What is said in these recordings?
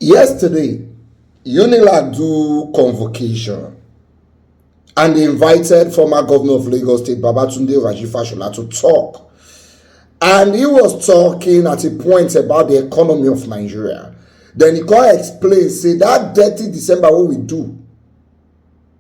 Yesterday, Unilag do convocation and they invited former governor of Lagos State, Babatunde Fashola, to talk. And he was talking at a point about the economy of Nigeria. Then he can't explain, say that dirty December what we do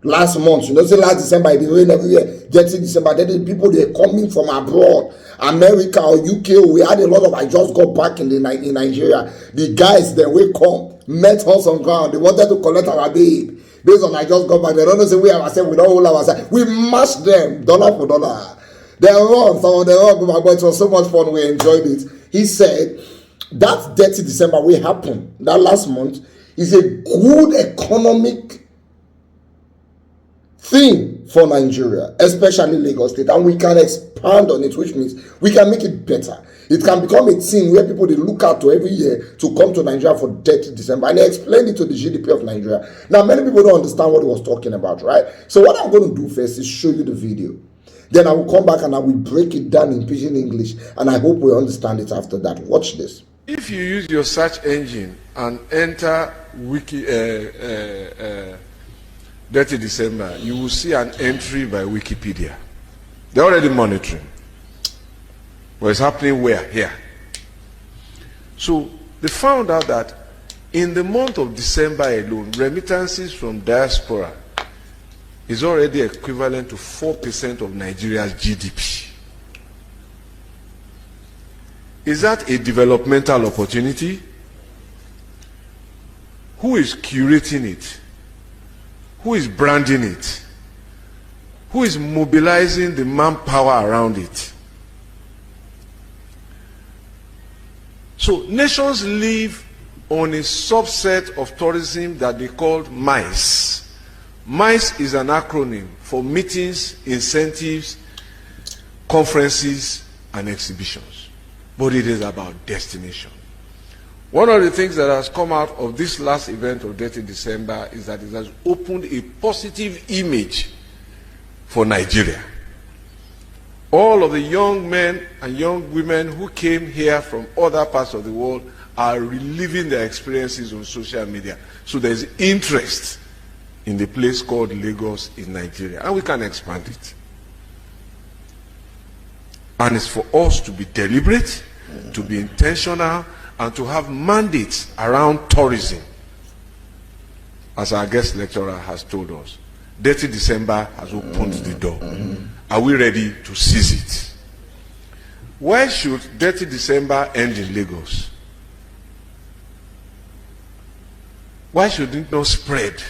last month, say last December, it rain every year, dirty December, then the people they coming from abroad, America or UK, we had a lot of, I just got back in Nigeria. The guys that will come, met us on ground, they wanted to collect our babe. Based on I just got back, they don't know say we have ourselves, we don't hold ourselves. We mashed them, dollar for dollar. They run, some of them run, but it was so much fun, we enjoyed it. He said, that dirty December will happen, that last month, is a good economic thing for Nigeria, especially Lagos State, and we can expand on it, which means we can make it better. It can become a thing where people they look out to every year to come to Nigeria for dirty December, and they explained it to the GDP of Nigeria. Now, many people don't understand what he was talking about, right? So what I'm going to do first is show you the video. Then I will come back and I will break it down in pidgin English, and I hope we understand it after that. Watch this. If you use your search engine and enter Detty December, you will see an entry by Wikipedia. They're already monitoring. What's happening where? Here. So they found out that in the month of December alone, remittances from diaspora is already equivalent to 4% of Nigeria's GDP. Is that a developmental opportunity? Who is curating it? Who is branding it? Who is mobilizing the manpower around it? So nations live on a subset of tourism that they call MICE. MICE is an acronym for meetings, incentives, conferences, and exhibitions. But it is about destination. One of the things that has come out of this last event of Detty December is that it has opened a positive image for Nigeria. All of the young men and young women who came here from other parts of the world are reliving their experiences on social media. So there's interest in the place called Lagos in Nigeria, and we can expand it. And it's for us to be deliberate, to be intentional, and to have mandates around tourism. As our guest lecturer has told us, Detty December has opened the door. Are we ready to seize it? Why should Detty December end in Lagos? Why should it not spread?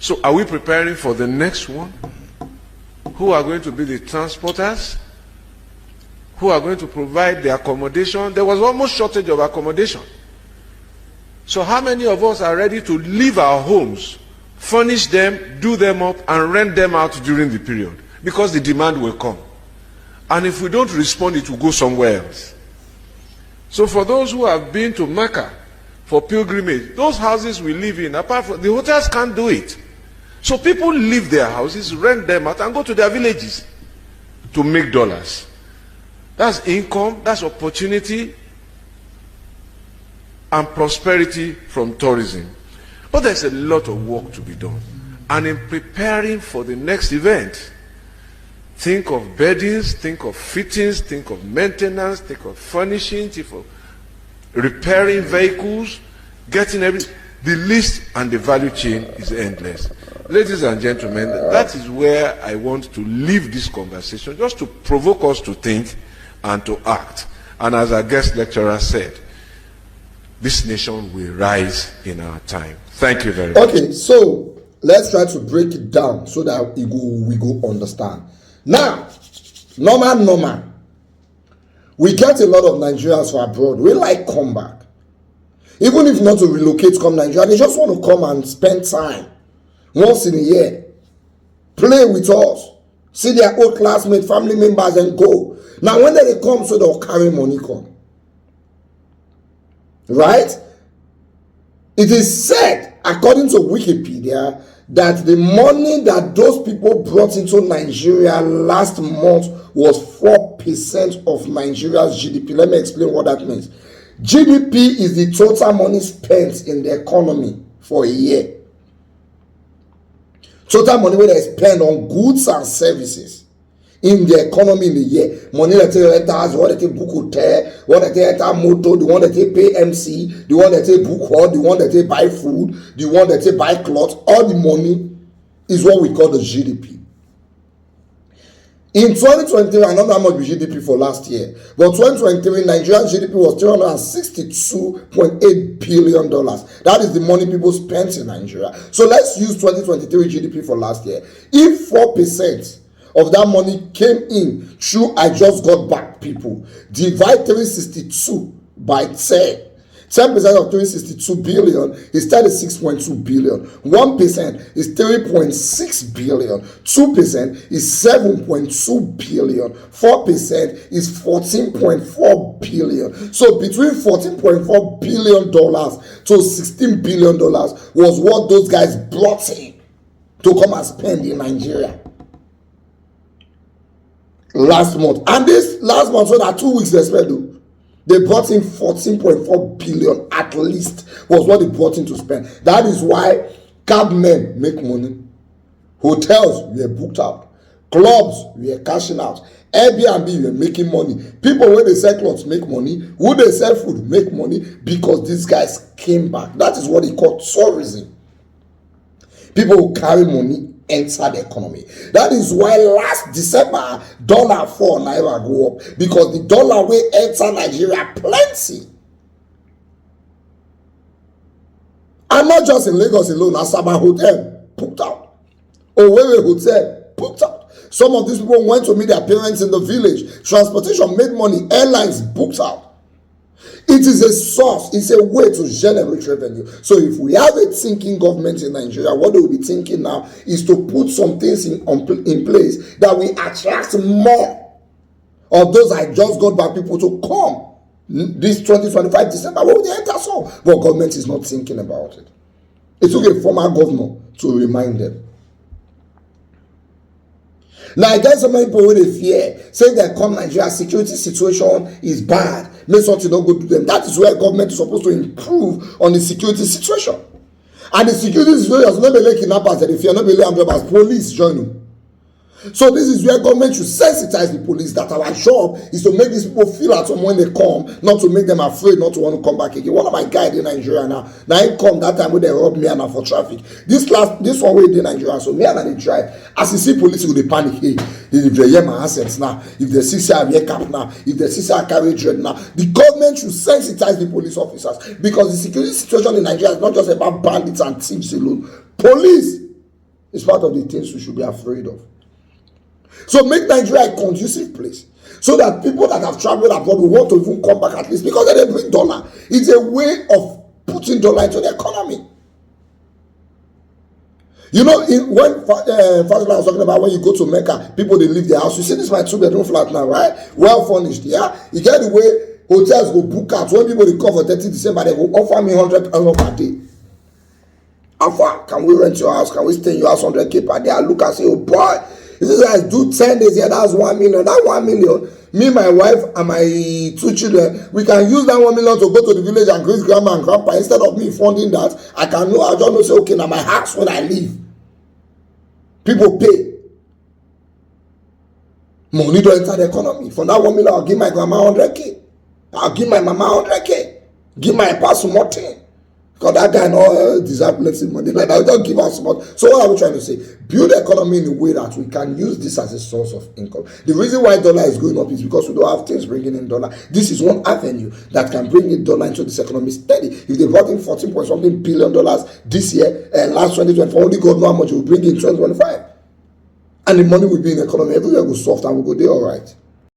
So are we preparing for the next one? Who are going to be the transporters? Who are going to provide the accommodation? There was almost shortage of accommodation. So how many of us are ready to leave our homes, furnish them, do them up, and rent them out during the period? Because the demand will come. And if we don't respond, it will go somewhere else. So for those who have been to Mecca for pilgrimage, those houses we live in, apart from the hotels, can't do it. So people leave their houses, rent them out, and go to their villages to make dollars. That's income, that's opportunity, and prosperity from tourism. But there's a lot of work to be done. And in preparing for the next event, think of beddings, think of fittings, think of maintenance, think of furnishing, think of repairing vehicles, getting the list and the value chain is endless. Ladies and gentlemen, that is where I want to leave this conversation, just to provoke us to think and to act. And as our guest lecturer said, this nation will rise in our time. Thank you very much. Okay, so let's try to break it down so that we go understand. Now, normal. We get a lot of Nigerians from abroad. We like come back. Even if not to relocate, come Nigeria, they just want to come and spend time once in a year. Play with us. See their old classmates, family members, and go. Now, when they come, so they'll carry money come. Right? It is said, according to Wikipedia, that the money that those people brought into Nigeria last month was 4% of Nigeria's GDP. Let me explain what that means. GDP is the total money spent in the economy for a year. Total money wey dem spend on goods and services in the economy in the year. Money that they enter house, the one that they book hotel, the one that they enter motor, the one that they pay MC, the one that they book hall, the one that they buy food, the one that they buy clothes. All the money is what we call the GDP. In 2023, I don't know how much was GDP for last year, but 2023, Nigerian GDP was $362.8 billion. That is the money people spent in Nigeria. So let's use 2023 GDP for last year. If 4% of that money came in through I just got back people, divide 362 by 10. 10% of 362 billion is 36.2 billion. 1% is 3.6 billion. 2% is 7.2 billion. 4% is 14.4 billion. So between $14.4 billion to $16 billion was what those guys brought in to come and spend in Nigeria last month. And this last month, so that 2 weeks they spent though. They brought in 14.4 billion at least was what they brought in to spend. That is why cabmen make money. Hotels were booked out. Clubs were cashing out. Airbnb were making money. People when they sell clothes make money. Who they sell food make money because these guys came back. That is what they call tourism. People who carry money enter the economy. That is why last December dollar fall, naira go up, because the dollar will enter Nigeria plenty. And not just in Lagos alone. Asaba Hotel booked out, Owerri Hotel booked out. Some of these people went to meet their parents in the village. Transportation made money. Airlines booked out. It is a source, it's a way to generate revenue. So if we have a thinking government in Nigeria, what they will be thinking now is to put some things in place that will attract more of those I just got back people to come this 2025 December. What will they enter so? But government is not thinking about it. It took a former governor to remind them. Now, I get so many people with a fear, saying that come Nigeria security situation is bad, make something not go to them. That is where government is supposed to improve on the security situation. And the security situation is not only kidnappers, and if you're not only robbers, police join them. So this is where government should sensitize the police that our job is to make these people feel at home when they come, not to make them afraid not to want to come back again. One of my guys in Nigeria now he come that time when they rob me and for traffic. This one way in Nigeria, so me and I drive. As you see police, they panic. Hey, if they hear my assets now, if they see I wear cap now, if they see I carry dread now, the government should sensitize the police officers, because the security situation in Nigeria is not just about bandits and thieves alone. Police is part of the things we should be afraid of. So make Nigeria a conducive place, so that people that have traveled abroad will want to even come back at least, because they bring dollar. It's a way of putting dollar into the economy. You know, when Fashola was talking about when you go to Mecca, people they leave their house. You see this my 2-bedroom flat now, right? Well furnished, yeah. You get the way hotels go book out. When people they come for 30 December, they will offer me 100 per day. How far can we rent your house? Can we stay in your house 100K per day? I look and say, oh boy. This guys do 10 days here, that's 1 million. That 1 million, me, my wife, and my 2 children, we can use that 1 million to go to the village and greet grandma and grandpa. Instead of me funding that, I just know say, okay, now my house when I leave. People pay. Money to enter the economy. For that 1 million, I'll give my grandma 100K. I'll give my mama 100K. Give my pastor more thing. Because that guy no deserve plenty money. Like I don't give us money. So what are we trying to say? Build the economy in a way that we can use this as a source of income. The reason why dollar is going up is because we don't have things bringing in dollar. This is one avenue that can bring in dollar into this economy steady. If they brought in 14 point something billion this year and last 2024, only God know how much it will bring in 2025. And the money will be in the economy. Everywhere will soft and we'll go there all right.